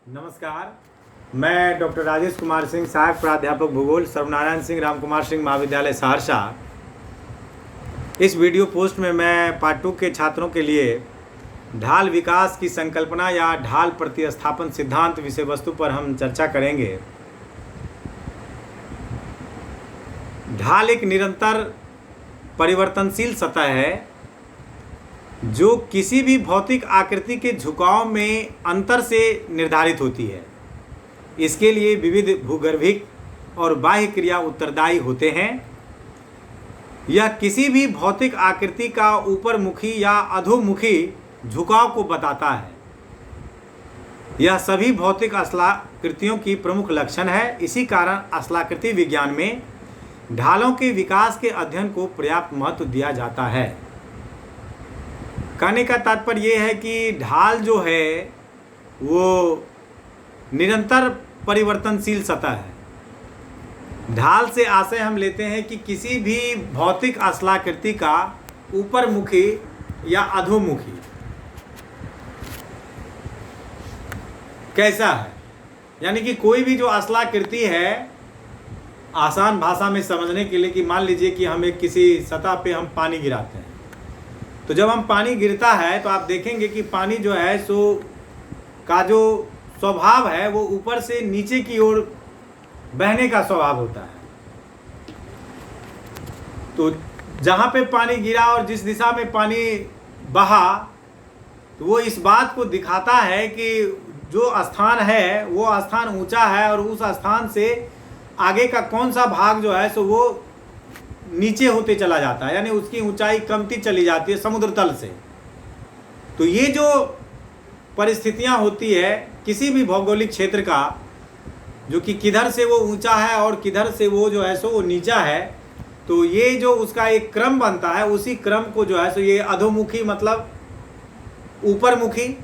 नमस्कार। मैं डॉक्टर राजेश कुमार सिंह, सहायक प्राध्यापक भूगोल, सर्वनारायण सिंह राम कुमार सिंह महाविद्यालय सहरसा। इस वीडियो पोस्ट में मैं पार्ट 2 के छात्रों के लिए ढाल विकास की संकल्पना या ढाल प्रतिस्थापन सिद्धांत विषय वस्तु पर हम चर्चा करेंगे। ढाल एक निरंतर परिवर्तनशील सतह है जो किसी भी भौतिक आकृति के झुकाव में अंतर से निर्धारित होती है। इसके लिए विविध भूगर्भिक और बाह्य क्रिया उत्तरदायी होते हैं। यह किसी भी भौतिक आकृति का ऊपरमुखी या अधोमुखी झुकाव को बताता है। यह सभी भौतिक स्थलाकृतियों की प्रमुख लक्षण है। इसी कारण स्थलाकृति विज्ञान में ढालों के विकास के अध्ययन को पर्याप्त महत्व दिया जाता है। कहने का तात्पर्य यह है कि ढाल जो है वो निरंतर परिवर्तनशील सतह है। ढाल से आशय हम लेते हैं कि किसी भी भौतिक स्थलाकृति का ऊपरमुखी या अधोमुखी कैसा है, यानी कि कोई भी जो स्थलाकृति है, आसान भाषा में समझने के लिए कि मान लीजिए कि हम एक किसी सतह पे हम पानी गिराते हैं, तो जब हम पानी गिरता है तो आप देखेंगे कि पानी जो है सो का जो स्वभाव है वो ऊपर से नीचे की ओर बहने का स्वभाव होता है। तो जहाँ पे पानी गिरा और जिस दिशा में पानी बहा, तो वो इस बात को दिखाता है कि जो स्थान है वो स्थान ऊंचा है और उस स्थान से आगे का कौन सा भाग जो है सो वो नीचे होते चला जाता है, यानी उसकी ऊंचाई कमती चली जाती है समुद्र तल से। तो ये जो परिस्थितियां होती है किसी भी भौगोलिक क्षेत्र का, जो कि किधर से वो ऊंचा है और किधर से वो जो है सो वो नीचा है, तो ये जो उसका एक क्रम बनता है, उसी क्रम को जो है सो ये अधोमुखी मतलब ऊपरमुखी,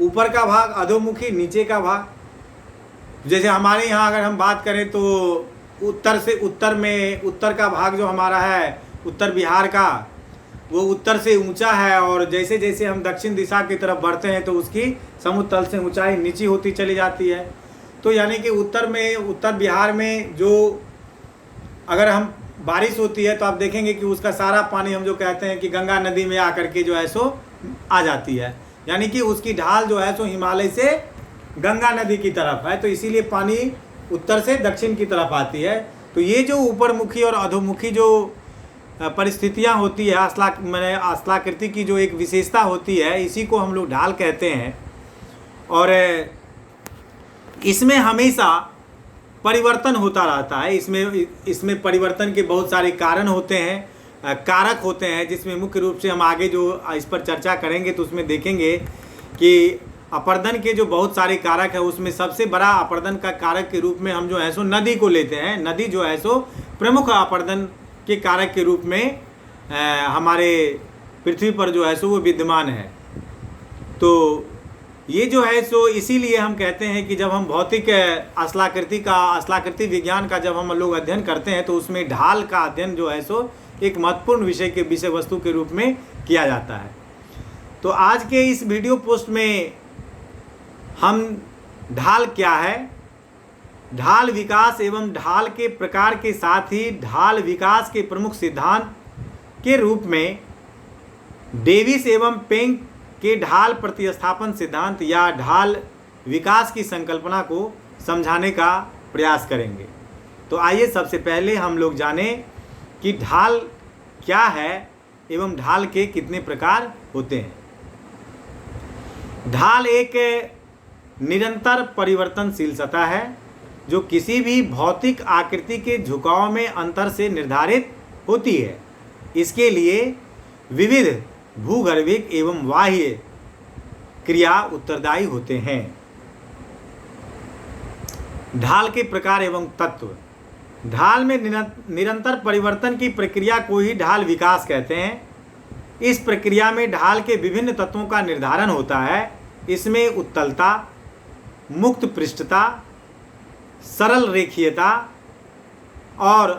ऊपर का भाग, अधोमुखी नीचे का भाग। जैसे हमारे यहाँ अगर हम बात करें तो उत्तर से उत्तर में उत्तर का भाग जो हमारा है, उत्तर बिहार का, वो उत्तर से ऊंचा है, और जैसे जैसे हम दक्षिण दिशा की तरफ बढ़ते हैं तो उसकी समुद्र तल से ऊंचाई नीची होती चली जाती है। तो यानी कि उत्तर बिहार में जो अगर हम बारिश होती है तो आप देखेंगे कि उसका सारा पानी हम जो कहते हैं कि गंगा नदी में आकर के जो है सो आ जाती है, यानी कि उसकी ढाल जो है सो हिमालय से गंगा नदी की तरफ है, तो इसीलिए पानी उत्तर से दक्षिण की तरफ आती है। तो ये जो ऊपरमुखी और अधोमुखी जो परिस्थितियां होती है, स्थलाकृति की जो एक विशेषता होती है, इसी को हम लोग ढाल कहते हैं। और इसमें हमेशा परिवर्तन होता रहता है। इसमें परिवर्तन के बहुत सारे कारण होते हैं, कारक होते हैं, जिसमें मुख्य रूप से हम आगे जो इस पर चर्चा करेंगे तो उसमें देखेंगे कि अपर्दन के जो बहुत सारे कारक है, उसमें सबसे बड़ा अपर्दन का कारक के रूप में हम जो है सो नदी को लेते हैं। नदी जो है सो प्रमुख अपर्दन के कारक के रूप में हमारे पृथ्वी पर जो है सो वो विद्यमान है। तो ये जो है सो इसीलिए हम कहते हैं कि जब हम भौतिक स्थलाकृति विज्ञान का जब हम लोग अध्ययन करते हैं तो उसमें ढाल का अध्ययन जो है सो एक महत्वपूर्ण विषय वस्तु के रूप में किया जाता है। तो आज के इस वीडियो पोस्ट में हम ढाल क्या है, ढाल विकास एवं ढाल के प्रकार के साथ ही ढाल विकास के प्रमुख सिद्धांत के रूप में डेविस एवं पेंग के ढाल प्रतिस्थापन सिद्धांत या ढाल विकास की संकल्पना को समझाने का प्रयास करेंगे। तो आइए सबसे पहले हम लोग जानें कि ढाल क्या है एवं ढाल के कितने प्रकार होते हैं। ढाल एक निरंतर परिवर्तनशील सतह है जो किसी भी भौतिक आकृति के झुकाव में अंतर से निर्धारित होती है। इसके लिए विविध भूगर्भिक एवं बाह्य क्रिया उत्तरदायी होते हैं। ढाल के प्रकार एवं तत्व। ढाल में निरंतर परिवर्तन की प्रक्रिया को ही ढाल विकास कहते हैं। इस प्रक्रिया में ढाल के विभिन्न तत्वों का निर्धारण होता है। इसमें उत्तलता, मुक्त पृष्ठता, सरल रेखीयता और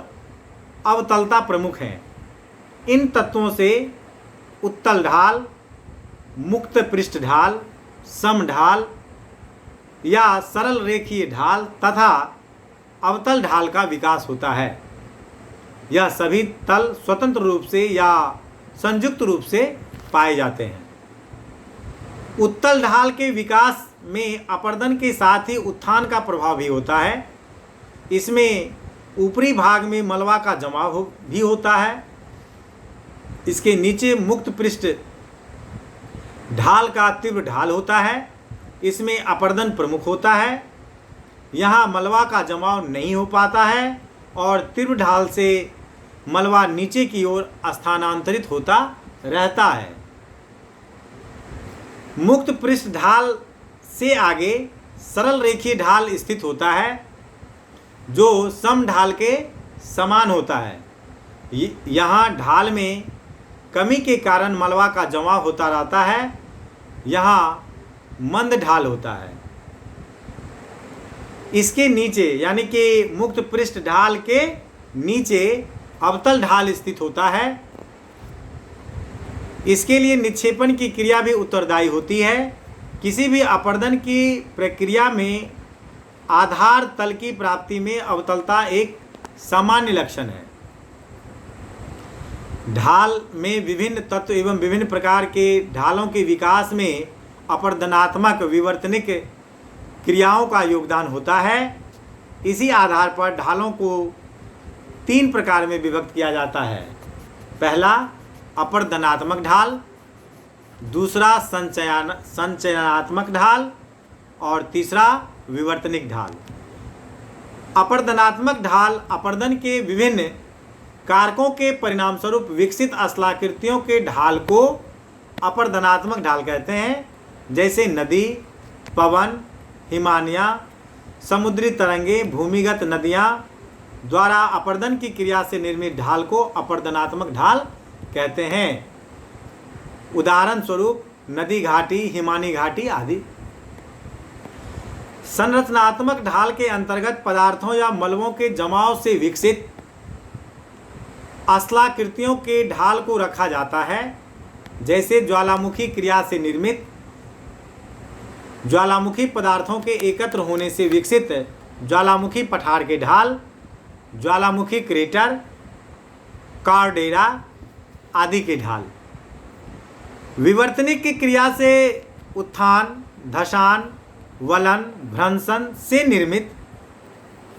अवतलता प्रमुख हैं। इन तत्वों से उत्तल ढाल, मुक्त पृष्ठ ढाल, सम ढाल या सरल रेखीय ढाल तथा अवतल ढाल का विकास होता है। यह सभी तल स्वतंत्र रूप से या संयुक्त रूप से पाए जाते हैं। उत्तल ढाल के विकास में अपर्दन के साथ ही उत्थान का प्रभाव भी होता है। इसमें ऊपरी भाग में मलबा का जमाव भी होता है। इसके नीचे मुक्त पृष्ठ ढाल का तीव्र ढाल होता है। इसमें अपर्दन प्रमुख होता है। यहाँ मलबा का जमाव नहीं हो पाता है और तीव्र ढाल से मलबा नीचे की ओर स्थानांतरित होता रहता है। मुक्त पृष्ठ ढाल से आगे सरल रेखीय ढाल स्थित होता है जो सम ढाल के समान होता है। यहाँ ढाल में कमी के कारण मलबा का जमाव होता रहता है। यहाँ मंद ढाल होता है। इसके नीचे यानी कि मुक्त पृष्ठ ढाल के नीचे अवतल ढाल स्थित होता है। इसके लिए निक्षेपण की क्रिया भी उत्तरदायी होती है। किसी भी अपर्दन की प्रक्रिया में आधार तल की प्राप्ति में अवतलता एक सामान्य लक्षण है। ढाल में विभिन्न तत्व एवं विभिन्न प्रकार के ढालों के विकास में अपर्दनात्मक विवर्तनिक क्रियाओं का योगदान होता है। इसी आधार पर ढालों को 3 प्रकार में विभक्त किया जाता है। पहला अपर्दनात्मक ढाल, दूसरा संचयनात्मक ढाल और तीसरा विवर्तनिक ढाल। अपर्दनात्मक ढाल अपर्दन के विभिन्न कारकों के परिणामस्वरूप विकसित स्थलाकृतियों के ढाल को अपर्दनात्मक ढाल कहते हैं। जैसे नदी, पवन, हिमानियाँ, समुद्री तरंगे, भूमिगत नदियाँ द्वारा अपर्दन की क्रिया से निर्मित ढाल को अपर्दनात्मक ढाल कहते हैं। उदाहरण स्वरूप नदी घाटी, हिमानी घाटी आदि। संरचनात्मक ढाल के अंतर्गत पदार्थों या मलबों के जमाव से विकसित स्थलाकृतियों के ढाल को रखा जाता है। जैसे ज्वालामुखी क्रिया से निर्मित ज्वालामुखी पदार्थों के एकत्र होने से विकसित ज्वालामुखी पठार के ढाल, ज्वालामुखी क्रेटर, कार्डेरा आदि के ढाल। विवर्तनिक की क्रिया से उत्थान, धसान, वलन, भ्रंशन से निर्मित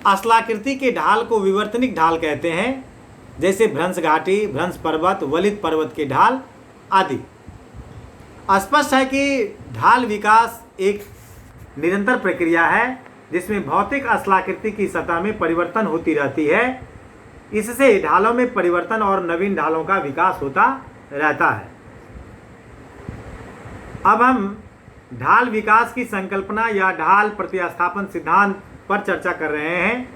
स्थलाकृति के ढाल को विवर्तनिक ढाल कहते हैं। जैसे भ्रंश घाटी, भ्रंश पर्वत, वलित पर्वत के ढाल आदि। स्पष्ट है कि ढाल विकास एक निरंतर प्रक्रिया है जिसमें भौतिक स्थलाकृति की सतह में परिवर्तन होती रहती है। इससे ढालों में परिवर्तन और नवीन ढालों का विकास होता रहता है। अब हम ढाल विकास की संकल्पना या ढाल प्रतिस्थापन सिद्धांत पर चर्चा कर रहे हैं।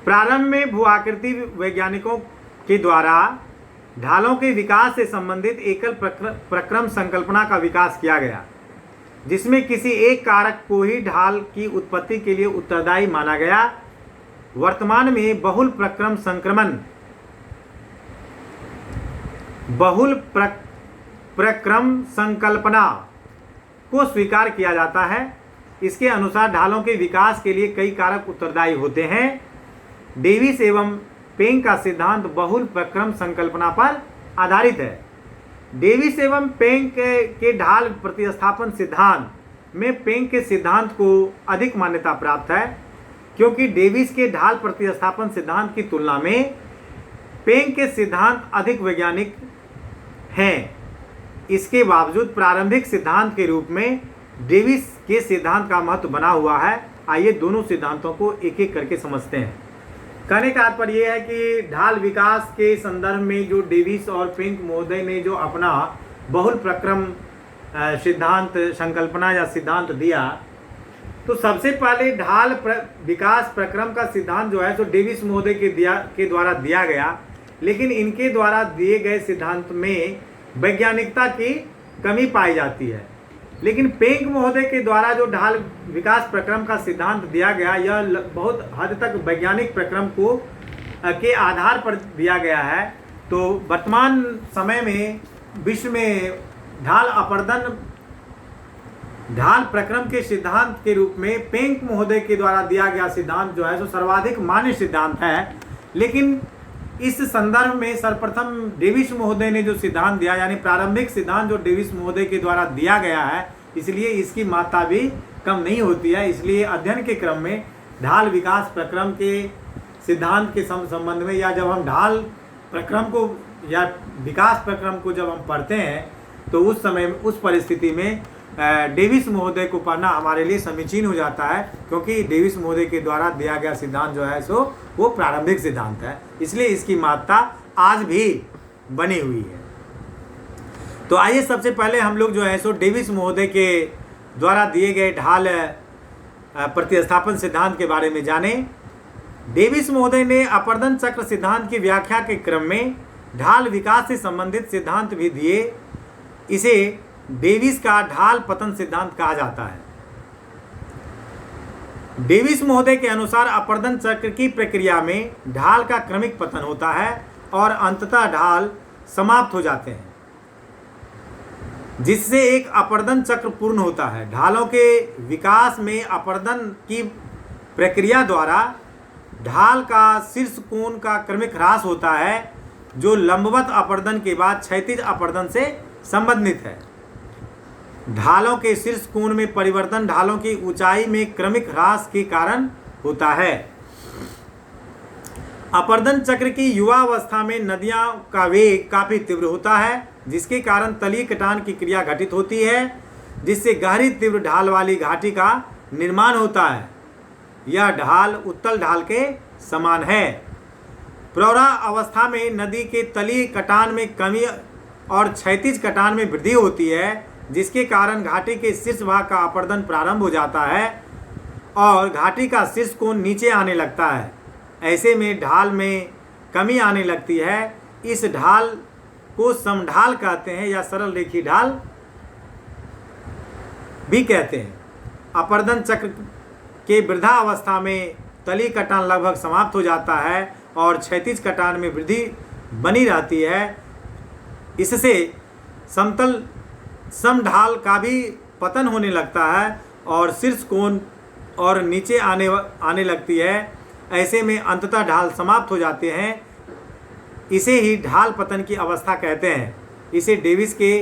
प्रारंभ में भूआकृति वैज्ञानिकों के द्वारा ढालों के विकास से संबंधित एकल प्रक्रम संकल्पना का विकास किया गया, जिसमें किसी एक कारक को ही ढाल की उत्पत्ति के लिए उत्तरदायी माना गया। वर्तमान में बहुल प्रक्रम संकल्पना को स्वीकार किया जाता है। इसके अनुसार ढालों के विकास के लिए कई कारक उत्तरदायी होते हैं। डेविस एवं पेंग का सिद्धांत बहुल प्रक्रम संकल्पना पर आधारित है। डेविस एवं पेंग के ढाल प्रतिस्थापन सिद्धांत में पेंग के सिद्धांत को अधिक मान्यता प्राप्त है, क्योंकि डेविस के ढाल प्रतिस्थापन सिद्धांत की तुलना में पेंग के सिद्धांत अधिक वैज्ञानिक हैं। इसके बावजूद प्रारंभिक सिद्धांत के रूप में डेविस के सिद्धांत का महत्व बना हुआ है। आइए दोनों सिद्धांतों को एक एक करके समझते हैं। कहने का तात्पर्य यह है कि ढाल विकास के संदर्भ में जो डेविस और पेंग महोदय ने जो अपना बहुल प्रक्रम सिद्धांत संकल्पना या सिद्धांत दिया, तो सबसे पहले ढाल विकास प्रक्रम का सिद्धांत जो है तो डेविस महोदय के द्वारा दिया गया, लेकिन इनके द्वारा दिए गए सिद्धांत में वैज्ञानिकता की कमी पाई जाती है। लेकिन पेंग महोदय के द्वारा जो ढाल विकास प्रक्रम का सिद्धांत दिया गया, यह बहुत हद तक वैज्ञानिक प्रक्रम को के आधार पर दिया गया है। तो वर्तमान समय में विश्व में ढाल अपर्दन ढाल प्रक्रम के सिद्धांत के रूप में पेंक महोदय के द्वारा दिया गया सिद्धांत जो है सो सर्वाधिक मान्य सिद्धांत है। लेकिन इस संदर्भ में सर्वप्रथम डेविस महोदय ने जो सिद्धांत दिया, यानी प्रारंभिक सिद्धांत जो डेविस महोदय के द्वारा दिया गया है, इसलिए इसकी महत्ता भी कम नहीं होती है। इसलिए अध्ययन के क्रम में ढाल विकास प्रक्रम के सिद्धांत के संबंध में, या जब हम ढाल प्रक्रम को या विकास प्रक्रम को जब हम पढ़ते हैं, तो उस समय उस परिस्थिति में डेविस महोदय को पढ़ना हमारे लिए समीचीन हो जाता है, क्योंकि डेविस महोदय के द्वारा दिया गया सिद्धांत जो है सो वो प्रारंभिक सिद्धांत है, इसलिए इसकी महत्ता आज भी बनी हुई है। तो आइए सबसे पहले हम लोग जो है सो डेविस महोदय के द्वारा दिए गए ढाल प्रतिस्थापन सिद्धांत के बारे में जानें। डेविस महोदय ने अपर्दन चक्र सिद्धांत की व्याख्या के क्रम में ढाल विकास से संबंधित सिद्धांत भी दिए। इसे डेविस का ढाल पतन सिद्धांत कहा जाता है। डेविस महोदय के अनुसार अपर्दन चक्र की प्रक्रिया में ढाल का क्रमिक पतन होता है और अंततः ढाल समाप्त हो जाते हैं, जिससे एक अपर्दन चक्र पूर्ण होता है। ढालों के विकास में अपर्दन की प्रक्रिया द्वारा ढाल का शीर्ष कोण का क्रमिक ह्रास होता है, जो लंबवत अपर्दन के बाद क्षैतिज अपर्दन से संबंधित है। ढालों के शीर्ष कोण में परिवर्तन ढालों की ऊंचाई में क्रमिक ह्रास के कारण होता है। अपर्दन चक्र की युवावस्था में नदियों का वेग काफी तीव्र होता है, जिसके कारण तलीय कटान की क्रिया घटित होती है, जिससे गहरी तीव्र ढाल वाली घाटी का निर्माण होता है। यह ढाल उत्तल ढाल के समान है। प्रौढ़ा अवस्था में नदी के तलीय कटान में कमी और क्षैतिज कटान में वृद्धि होती है, जिसके कारण घाटी के शीर्ष भाग का अपर्दन प्रारंभ हो जाता है और घाटी का शीर्ष कोण नीचे आने लगता है। ऐसे में ढाल में कमी आने लगती है। इस ढाल को समढाल कहते हैं या सरल रेखीय ढाल भी कहते हैं। अपर्दन चक्र के वृद्धावस्था में तलीय कटान लगभग समाप्त हो जाता है और क्षैतिज कटान में वृद्धि बनी रहती है। इससे समतल समढाल का भी पतन होने लगता है और शीर्ष कोण और नीचे आने लगती है। ऐसे में अंततः ढाल समाप्त हो जाते हैं। इसे ही ढाल पतन की अवस्था कहते हैं। इसे डेविस के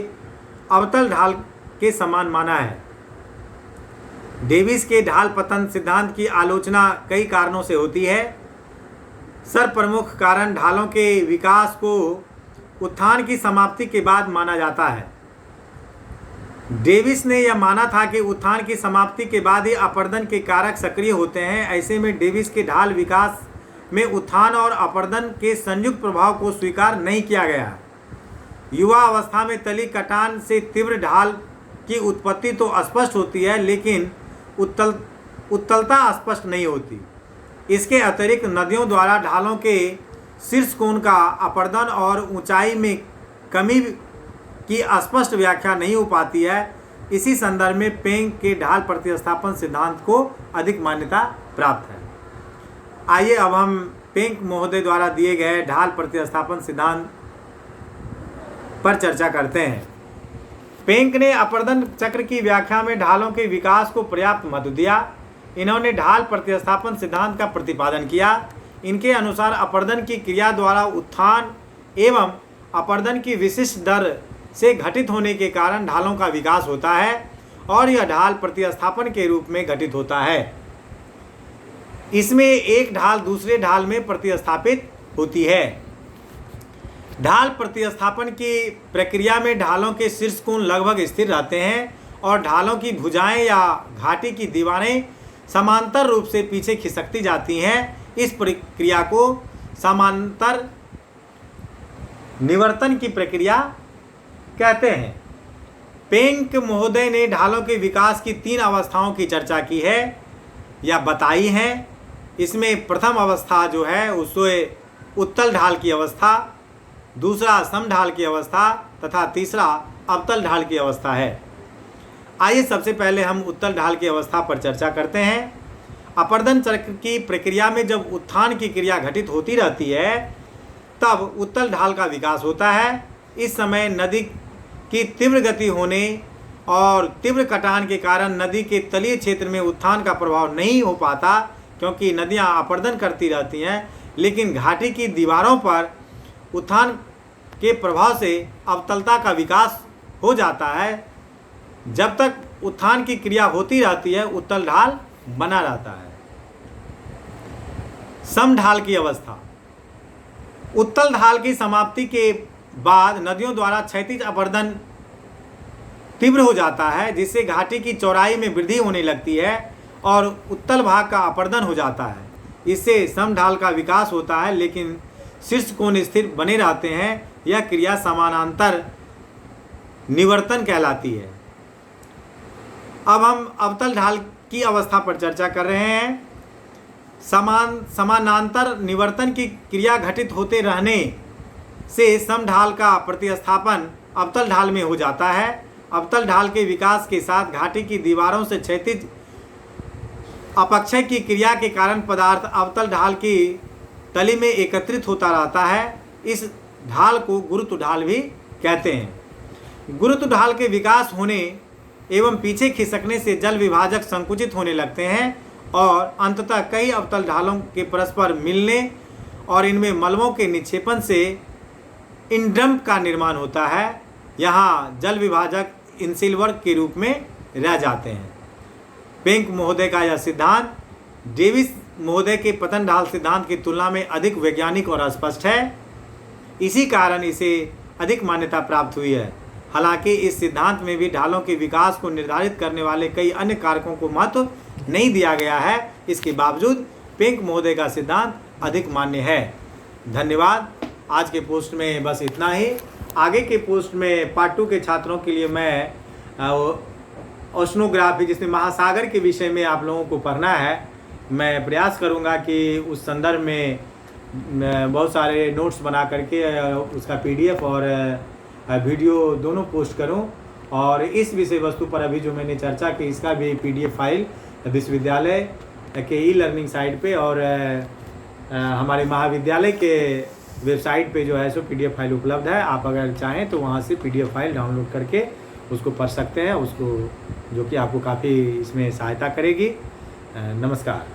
अवतल ढाल के समान माना है। डेविस के ढाल पतन सिद्धांत की आलोचना कई कारणों से होती है। सर्वप्रमुख कारण ढालों के विकास को उत्थान की समाप्ति के बाद माना जाता है। डेविस ने यह माना था कि उत्थान की समाप्ति के बाद ही अपर्दन के कारक सक्रिय होते हैं। ऐसे में डेविस के ढाल विकास में उत्थान और अपर्दन के संयुक्त प्रभाव को स्वीकार नहीं किया गया। युवा अवस्था में तली कटान से तीव्र ढाल की उत्पत्ति तो स्पष्ट होती है, लेकिन उत्तलता स्पष्ट नहीं होती। इसके अतिरिक्त नदियों द्वारा ढालों के शीर्ष कोण का अपर्दन और ऊंचाई में कमी की स्पष्ट व्याख्या नहीं हो पाती है। इसी संदर्भ में पेंक के ढाल प्रतिस्थापन सिद्धांत को अधिक मान्यता प्राप्त है। आइए अब हम पेंक महोदय द्वारा दिए गए ढाल प्रतिस्थापन सिद्धांत पर चर्चा करते हैं। पेंक ने अपर्दन चक्र की व्याख्या में ढालों के विकास को पर्याप्त महत्व दिया। इन्होंने ढाल प्रतिस्थापन सिद्धांत का प्रतिपादन किया। इनके अनुसार अपर्दन की क्रिया द्वारा उत्थान एवं अपर्दन की विशिष्ट दर से घटित होने के कारण ढालों का विकास होता है और यह ढाल प्रतिस्थापन के रूप में घटित होता है। इसमें एक ढाल दूसरे ढाल में प्रतिस्थापित होती है। ढाल प्रतिस्थापन की प्रक्रिया में ढालों के शीर्ष कोण लगभग स्थिर रहते हैं और ढालों की भुजाएं या घाटी की दीवारें समांतर रूप से पीछे खिसकती जाती हैं। इस प्रक्रिया को समांतर निवर्तन की प्रक्रिया कहते हैं। पेंक महोदय ने ढालों के विकास की 3 अवस्थाओं की चर्चा की है या बताई है। इसमें प्रथम अवस्था जो है उसे उत्तल ढाल की अवस्था, दूसरा समढाल की अवस्था तथा तीसरा अवतल ढाल की अवस्था है। आइए सबसे पहले हम उत्तल ढाल की अवस्था पर चर्चा करते हैं। अपर्दन चक्र की प्रक्रिया में जब उत्थान की क्रिया घटित होती रहती है तब उत्तल ढाल का विकास होता है। इस समय नदी की तीव्र गति होने और तीव्र कटान के कारण नदी के तलीय क्षेत्र में उत्थान का प्रभाव नहीं हो पाता, क्योंकि नदियां अपरदन करती रहती हैं, लेकिन घाटी की दीवारों पर उत्थान के प्रभाव से अवतलता का विकास हो जाता है। जब तक उत्थान की क्रिया होती रहती है, उत्तल ढाल बना रहता है। समढाल की अवस्था। उत्तल ढाल की समाप्ति के बाद नदियों द्वारा क्षैतिज अपरदन तीव्र हो जाता है, जिससे घाटी की चौड़ाई में वृद्धि होने लगती है और उत्तल भाग का अपरदन हो जाता है। इससे समढाल का विकास होता है, लेकिन शीर्ष कोण स्थिर बने रहते हैं। यह क्रिया समानांतर निवर्तन कहलाती है। अब हम अवतल ढाल की अवस्था पर चर्चा कर रहे हैं। समानांतर निवर्तन की क्रिया घटित होते रहने से समढाल का प्रतिस्थापन अवतल ढाल में हो जाता है। अवतल ढाल के विकास के साथ घाटी की दीवारों से क्षैतिज अपक्षय की क्रिया के कारण पदार्थ अवतल ढाल की तली में एकत्रित होता रहता है। इस ढाल को गुरुत्व ढाल भी कहते हैं। गुरुत्व ढाल के विकास होने एवं पीछे खिसकने से जल विभाजक संकुचित होने लगते हैं और अंततः कई अवतल ढालों के परस्पर मिलने और इनमें मलबों के निक्षेपण से इंड्रम्प का निर्माण होता है। यहाँ जल विभाजक इनसिलवर्ग के रूप में रह जाते हैं। पेंक महोदय का यह सिद्धांत डेविस महोदय के पतन ढाल सिद्धांत की तुलना में अधिक वैज्ञानिक और स्पष्ट है। इसी कारण इसे अधिक मान्यता प्राप्त हुई है। हालांकि इस सिद्धांत में भी ढालों के विकास को निर्धारित करने वाले कई अन्य कारकों को महत्व नहीं दिया गया है। इसके बावजूद पेंक महोदय का सिद्धांत अधिक मान्य है। धन्यवाद। आज के पोस्ट में बस इतना ही। आगे के पोस्ट में पार्ट 2 के छात्रों के लिए मैं ओशनोग्राफी, जिसमें महासागर के विषय में आप लोगों को पढ़ना है, मैं प्रयास करूंगा कि उस संदर्भ में बहुत सारे नोट्स बना करके उसका PDF और वीडियो दोनों पोस्ट करूं। और इस विषय वस्तु पर अभी जो मैंने चर्चा की, इसका भी PDF फाइल विश्वविद्यालय के ई-लर्निंग साइट पे और हमारे महाविद्यालय के वेबसाइट पे जो है सो PDF फाइल उपलब्ध है। आप अगर चाहें तो वहाँ से PDF फाइल डाउनलोड करके उसको पढ़ सकते हैं, उसको जो कि आपको काफ़ी इसमें सहायता करेगी। नमस्कार।